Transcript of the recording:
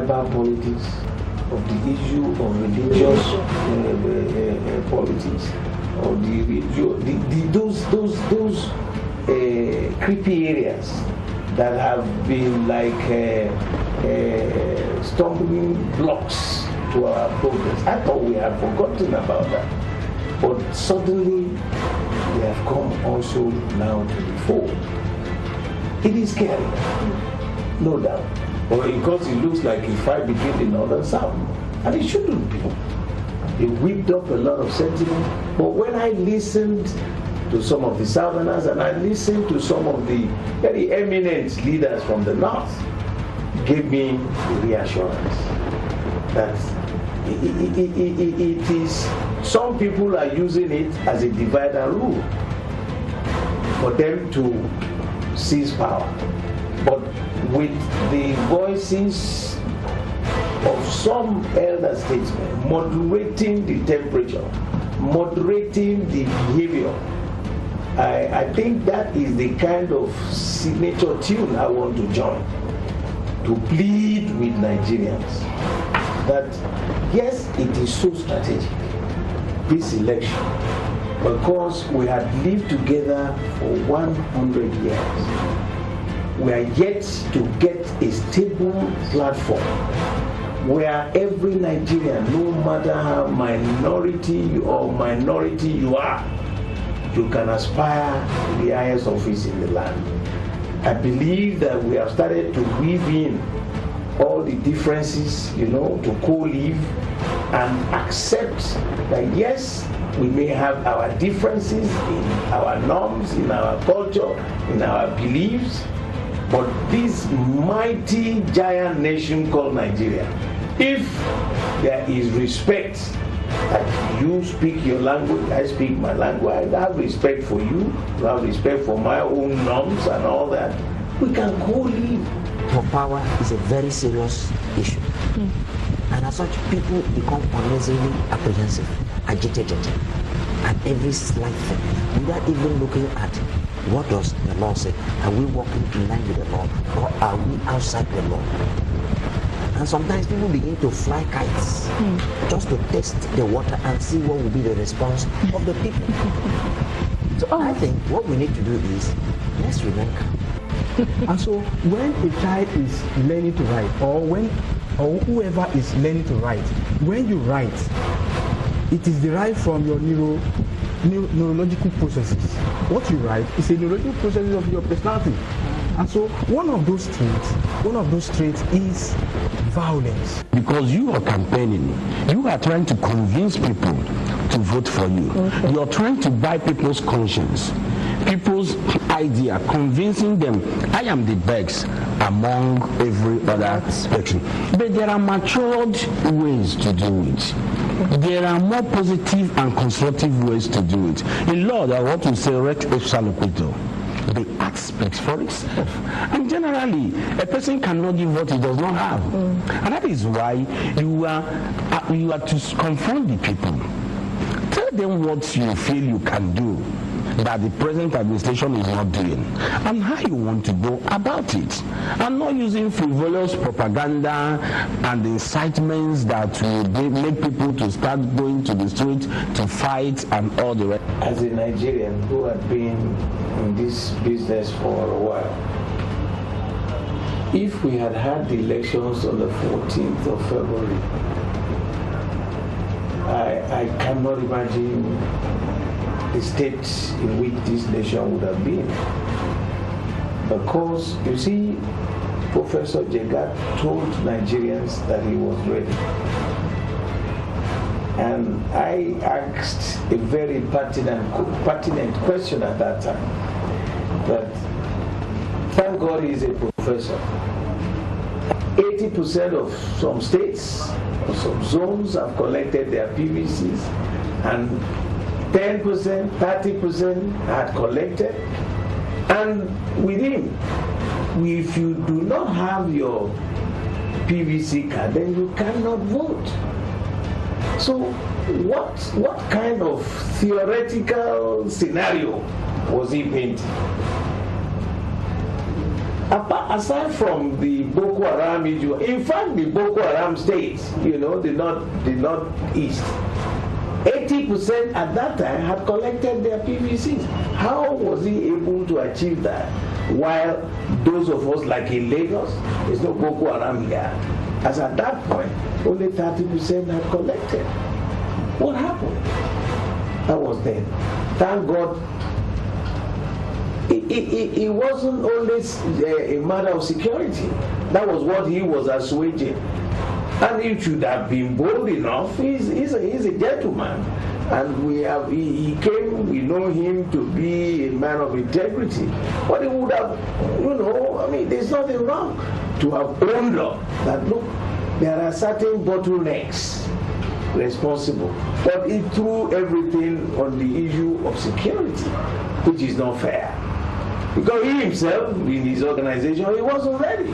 tribal politics, of the issue of religious politics, of those creepy areas that have been like stumbling blocks to our progress. I thought we had forgotten about that, but suddenly they have come also now to the fore. It is scary, no doubt, but because it looks like a fight between the North and South, and it shouldn't be. It whipped up a lot of sentiment, but when I listened to some of the Southerners and I listened to some of the very eminent leaders from the North, it gave me the reassurance that it is, some people are using it as a divide and rule for them to seize power. But with the voices of some elder statesmen moderating the temperature, moderating the behavior, I think that is the kind of signature tune I want to join, to plead with Nigerians that yes, it is so strategic, this election, because we had lived together for 100 years. We are yet to get a stable platform where every Nigerian, no matter how minority you are, you can aspire to the highest office in the land. I believe that we have started to weave in all the differences, to co-live and accept that yes, we may have our differences in our norms, in our culture, in our beliefs, but this mighty giant nation called Nigeria, if there is respect, that you speak your language, I speak my language, I have respect for you, you have respect for my own norms and all that, we can co-live. For power is a very serious issue. And as such, people become unnecessarily apprehensive, agitated at every slight thing, without even looking at what does the law say. Are we walking in line with the law, or are we outside the law? And sometimes people begin to fly kites just to test the water and see what will be the response of the people. So I think what we need to do is, let's remain calm. And so when a child is learning to write, or whoever is learning to write, when you write, it is derived from your neurological processes. What you write is a neurological process of your personality. And so one of those traits is violence. Because you are campaigning, you are trying to convince people to vote for you. Okay. You are trying to buy people's conscience, people's idea, convincing them, I am the best among every other section. But there are matured ways to do it. There are more positive and constructive ways to do it. In law, I want to say rex ipsa loquitur. The act speaks for itself. And generally, a person cannot give what he does not have. And that is why you are to confront the people. Tell them what you feel you can do that the present administration is not doing, and how you want to go about it, and not using frivolous propaganda and incitements that will make people to start going to the street to fight and all the rest. As a Nigerian who had been in this business for a while, if we had had the elections on the 14th of February, I cannot imagine the state in which this nation would have been. Because, you see, Professor Jega told Nigerians that he was ready. And I asked a very pertinent question at that time. But thank God he's a professor. 80% of some states or some zones have collected their PVCs, and 10%, 30% had collected. And with him, if you do not have your PVC card, then you cannot vote. So what kind of theoretical scenario was he painting? aside from the Boko Haram issue, in fact, the Boko Haram states, the northeast, 80% at that time had collected their PVCs. How was he able to achieve that? While those of us, like in Lagos, there's no Boko Haram here. As at that point, only 30% had collected. What happened? That was then. Thank God. It wasn't always a matter of security. That was what he was assuaging. And he should have been bold enough. He's a gentleman. And he came, we know him to be a man of integrity. But he would have, there's nothing wrong to have owned up that, look, there are certain bottlenecks responsible. But he threw everything on the issue of security, which is not fair. Because he himself, in his organization, he wasn't ready.